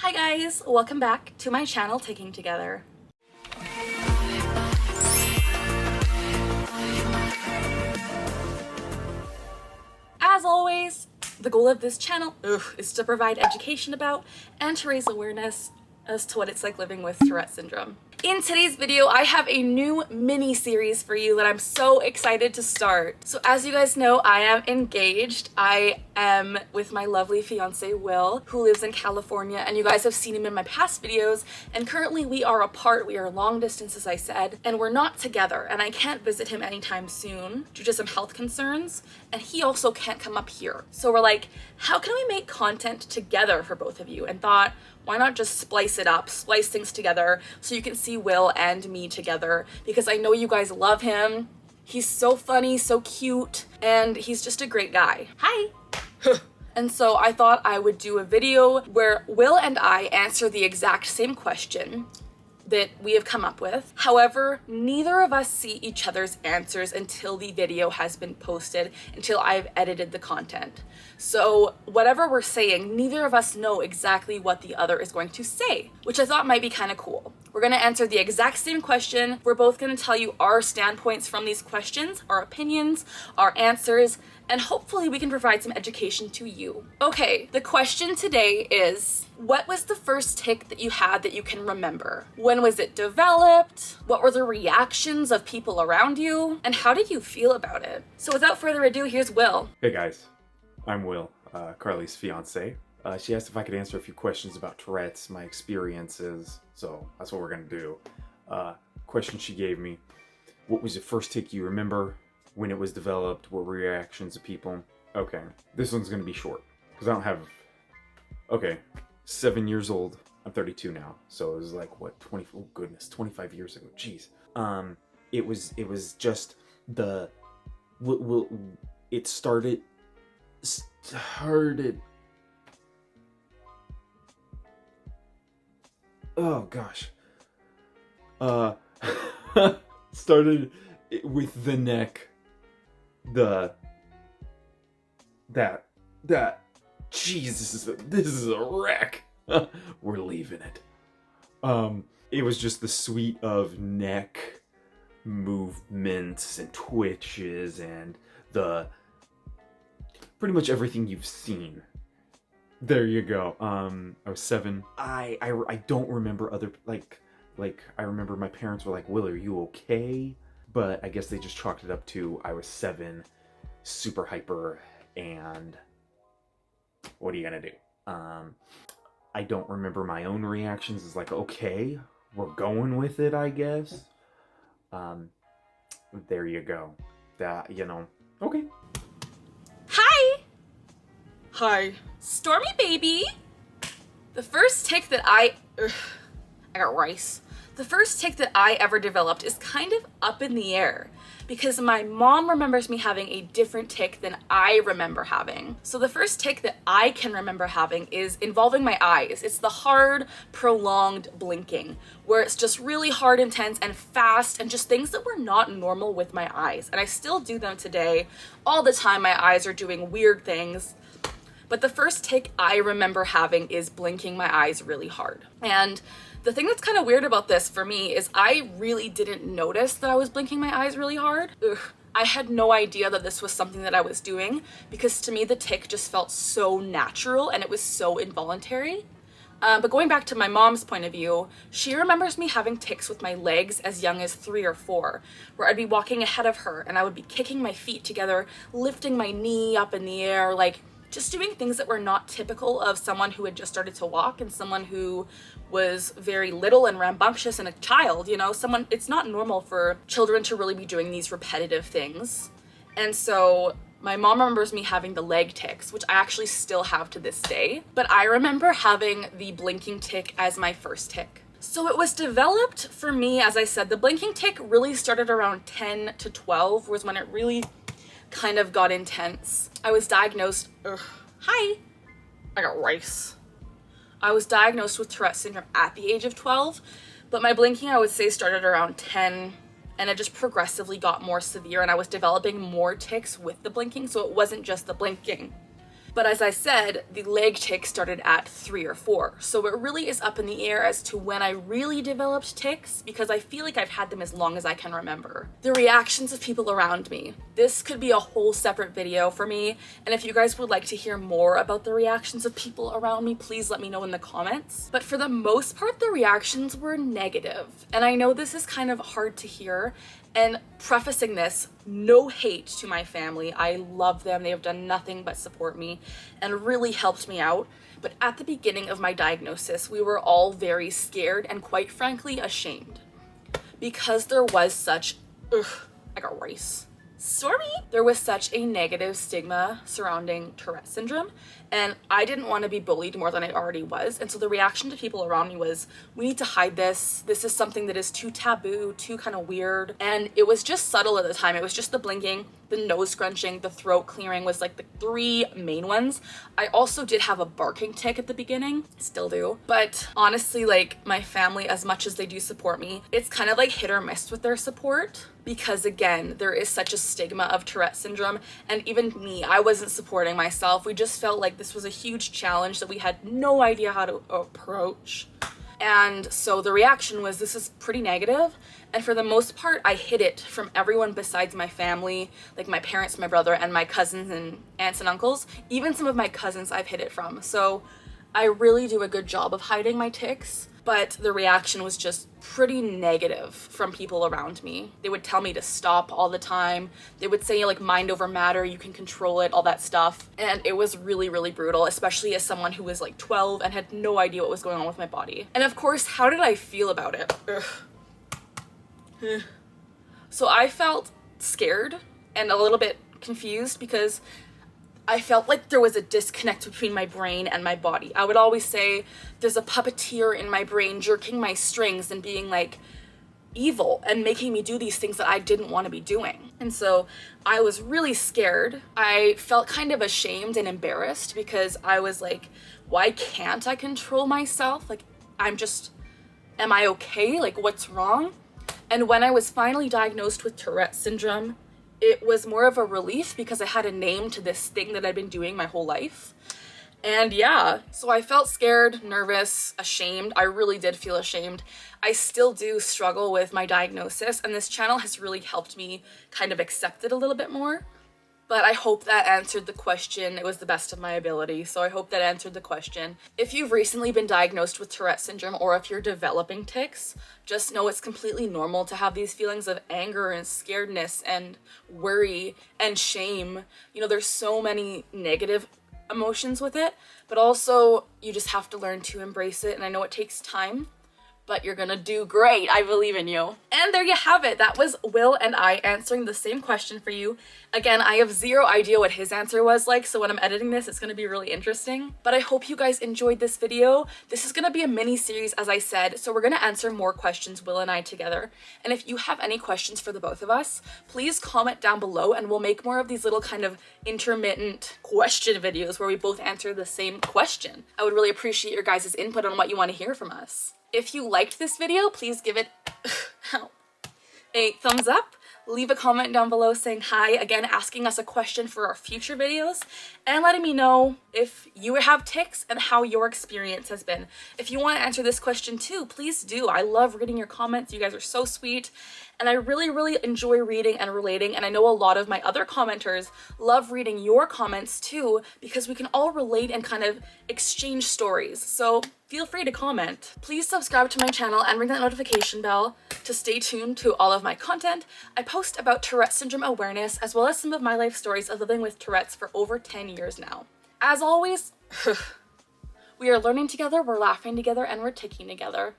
Hi guys, welcome back to my channel, Ticking Together. As always, the goal of this channel is to provide education about and to raise awareness as to what it's like living with Tourette Syndrome. In today's video, I have a new mini-series for you that I'm so excited to start. So as you guys know, I am engaged. I am with my lovely fiance, Will, who lives in California, and you guys have seen him in my past videos, and currently we are apart. We are long distance, as I said, and we're not together, and I can't visit him anytime soon due to some health concerns, and he also can't come up here. So we're like, how can we make content together for both of you? And thought, why not just splice it up, splice things together so you can see Will and me together, because I know you guys love him. He's so funny, so cute, and he's just a great guy. Hi! And so I thought I would do a video where Will and I answer the exact same question that we have come up with. However, neither of us see each other's answers until the video has been posted, until I've edited the content. So whatever we're saying, neither of us know exactly what the other is going to say, which I thought might be kind of cool. We're gonna answer the exact same question. We're both gonna tell you our standpoints from these questions, our opinions, our answers, and hopefully we can provide some education to you. Okay, the question today is, what was the first tic that you had that you can remember? When was it developed? What were the reactions of people around you? And how did you feel about it? So without further ado, here's Will. Hey guys, I'm Will, Carly's fiance. She asked if I could answer a few questions about Tourette's, my experiences, so that's what we're gonna do. Question she gave me, what was the first tic you remember? When it was developed? What were reactions of people? Okay, this one's gonna be short, because I don't have... Okay, 7 years old. I'm 32 now, so it was like, what, 20... Oh goodness, 25 years ago, jeez. It was just the... It started... Oh gosh. Started with the neck. Jeez, this is a wreck. We're leaving it. It was just the suite of neck movements and twitches and pretty much everything you've seen. There you go. I was 7. I don't remember other, like I remember my parents were like, Will, are you okay? But I guess they just chalked it up to I was 7, super hyper, and what are you gonna do? I don't remember my own reactions. It's like, okay, we're going with it, I guess. There you go. That, you know, okay. Hi! Hi. Stormy baby! The first tic that I got rice. The first tic that I ever developed is kind of up in the air because my mom remembers me having a different tic than I remember having. So the first tic that I can remember having is involving my eyes. It's the hard, prolonged blinking, where it's just really hard, intense, and fast, and just things that were not normal with my eyes. And I still do them today. All the time my eyes are doing weird things. But the first tic I remember having is blinking my eyes really hard. And the thing that's kind of weird about this for me is I really didn't notice that I was blinking my eyes really hard. I had no idea that this was something that I was doing because to me the tic just felt so natural and it was so involuntary. But going back to my mom's point of view, she remembers me having tics with my legs as young as 3 or 4, where I'd be walking ahead of her and I would be kicking my feet together, lifting my knee up in the air, like just doing things that were not typical of someone who had just started to walk and someone who was very little and rambunctious and a child, you know, it's not normal for children to really be doing these repetitive things. And so my mom remembers me having the leg tics, which I actually still have to this day, but I remember having the blinking tic as my first tic. So it was developed for me, as I said, the blinking tic really started around 10 to 12 was when it really kind of got intense. I was diagnosed, hi, I got rice. I was diagnosed with Tourette Syndrome at the age of 12, but my blinking I would say started around 10 and it just progressively got more severe and I was developing more tics with the blinking, so it wasn't just the blinking. But as I said, the leg tic started at 3 or 4. So it really is up in the air as to when I really developed tics, because I feel like I've had them as long as I can remember. The reactions of people around me. This could be a whole separate video for me, and if you guys would like to hear more about the reactions of people around me, please let me know in the comments. But for the most part, the reactions were negative. And I know this is kind of hard to hear, and prefacing this, no hate to my family. I love them. They have done nothing but support me and really helped me out. But at the beginning of my diagnosis, we were all very scared and quite frankly ashamed, because there was such, I got rice. Stormy! There was such a negative stigma surrounding Tourette syndrome, and I didn't want to be bullied more than I already was. And so the reaction to people around me was, we need to hide this. This is something that is too taboo, too kind of weird. And it was just subtle at the time. It was just the blinking, the nose scrunching, the throat clearing was like the 3 main ones. I also did have a barking tic at the beginning, still do. But honestly, like my family, as much as they do support me, it's kind of like hit or miss with their support. Because again, there is such a stigma of Tourette syndrome, and even me, I wasn't supporting myself. We just felt like this was a huge challenge that we had no idea how to approach. And so the reaction was, this is pretty negative. And for the most part, I hid it from everyone besides my family, like my parents, my brother, and my cousins and aunts and uncles. Even some of my cousins I've hid it from. So I really do a good job of hiding my tics. But the reaction was just pretty negative from people around me. They would tell me to stop all the time. They would say like mind over matter, you can control it, all that stuff. And it was really, really brutal, especially as someone who was like 12 and had no idea what was going on with my body. And of course, how did I feel about it? So I felt scared and a little bit confused, because I felt like there was a disconnect between my brain and my body. I would always say there's a puppeteer in my brain jerking my strings and being like evil and making me do these things that I didn't want to be doing. And so I was really scared. I felt kind of ashamed and embarrassed, because I was like, why can't I control myself? Like, am I okay? Like, what's wrong? And when I was finally diagnosed with Tourette syndrome, it was more of a relief, because I had a name to this thing that I'd been doing my whole life. And yeah, so I felt scared, nervous, ashamed. I really did feel ashamed. I still do struggle with my diagnosis, and this channel has really helped me kind of accept it a little bit more. But I hope that answered the question. It was the best of my ability, so I hope that answered the question. If you've recently been diagnosed with Tourette syndrome, or if you're developing tics, just know it's completely normal to have these feelings of anger and scaredness and worry and shame. You know, there's so many negative emotions with it, but also you just have to learn to embrace it. And I know it takes time, but you're gonna do great. I believe in you. And there you have it. That was Will and I answering the same question for you. Again, I have zero idea what his answer was like, so when I'm editing this, it's gonna be really interesting. But I hope you guys enjoyed this video. This is gonna be a mini series, as I said, so we're gonna answer more questions, Will and I together. And if you have any questions for the both of us, please comment down below, and we'll make more of these little kind of intermittent question videos where we both answer the same question. I would really appreciate your guys' input on what you want to hear from us. If you liked this video, please give it a thumbs up. Leave a comment down below saying hi, again asking us a question for our future videos, and letting me know if you have tics and how your experience has been. If you want to answer this question too, please do. I love reading your comments. You guys are so sweet, and I really, really enjoy reading and relating, and I know a lot of my other commenters love reading your comments too, because we can all relate and kind of exchange stories. So feel free to comment. Please subscribe to my channel and ring that notification bell to stay tuned to all of my content. I post about Tourette syndrome awareness, as well as some of my life stories of living with Tourette's for over 10 years now. As always, we are learning together, we're laughing together, and we're ticking together.